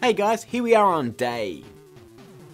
Hey guys, here we are on day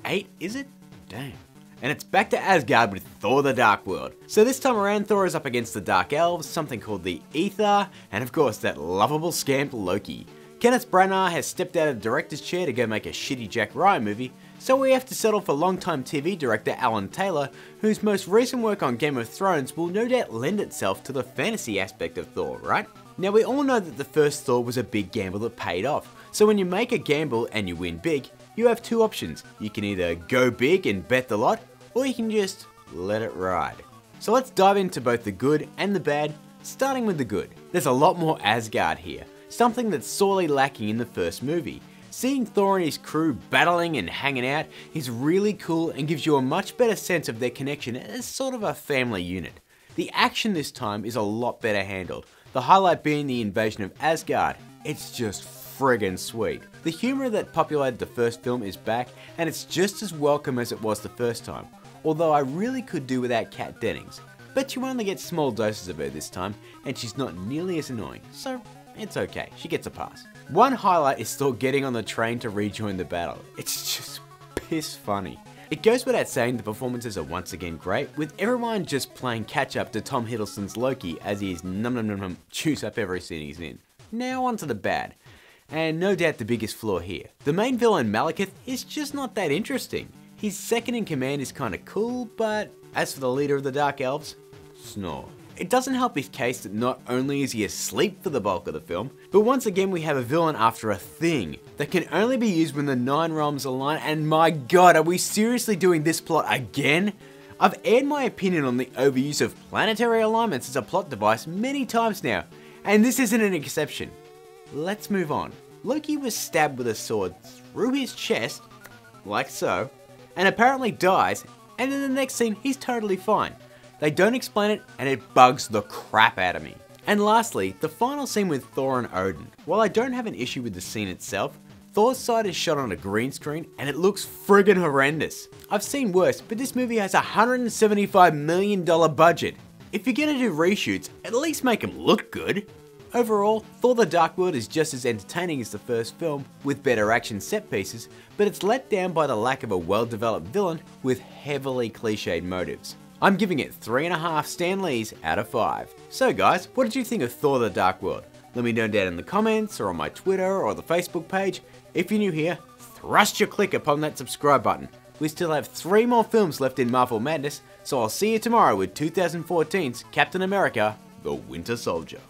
8, is it? Damn. And it's back to Asgard with Thor the Dark World. So this time around, Thor is up against the Dark Elves, something called the Aether, and of course that lovable scamp Loki. Kenneth Branagh has stepped out of the director's chair to go make a shitty Jack Ryan movie, so we have to settle for longtime TV director Alan Taylor, whose most recent work on Game of Thrones will no doubt lend itself to the fantasy aspect of Thor, right? Now we all know that the first Thor was a big gamble that paid off, so when you make a gamble and you win big, you have two options. You can either go big and bet the lot, or you can just let it ride. So let's dive into both the good and the bad, starting with the good. There's a lot more Asgard here, something that's sorely lacking in the first movie. Seeing Thor and his crew battling and hanging out is really cool and gives you a much better sense of their connection as sort of a family unit. The action this time is a lot better handled, the highlight being the invasion of Asgard. It's just friggin' sweet. The humour that populated the first film is back, and it's just as welcome as it was the first time, although I really could do without Kat Dennings. But you only get small doses of her this time, and she's not nearly as annoying, so it's okay, she gets a pass. One highlight is still getting on the train to rejoin the battle. It's just piss funny. It goes without saying the performances are once again great, with everyone just playing catch up to Tom Hiddleston's Loki as he is num chews up every scene he's in. Now on to the bad, and no doubt the biggest flaw here. The main villain Malekith is just not that interesting. His second in command is kinda cool, but as for the leader of the Dark Elves, snore. It doesn't help his case that not only is he asleep for the bulk of the film, but once again we have a villain after a thing that can only be used when the 9 realms align, and my god, are we seriously doing this plot again? I've aired my opinion on the overuse of planetary alignments as a plot device many times now, and this isn't an exception. Let's move on. Loki was stabbed with a sword through his chest, like so, and apparently dies, and in the next scene he's totally fine. They don't explain it, and it bugs the crap out of me. And lastly, the final scene with Thor and Odin. While I don't have an issue with the scene itself, Thor's side is shot on a green screen and it looks friggin' horrendous. I've seen worse, but this movie has a $175 million budget. If you're gonna do reshoots, at least make them look good. Overall, Thor the Dark World is just as entertaining as the first film, with better action set pieces, but it's let down by the lack of a well-developed villain with heavily cliched motives. I'm giving it 3.5 Stan Lees out of 5. So guys, what did you think of Thor the Dark World? Let me know down in the comments or on my Twitter or the Facebook page. If you're new here, thrust your click upon that subscribe button. We still have 3 more films left in Marvel Madness, so I'll see you tomorrow with 2014's Captain America: The Winter Soldier.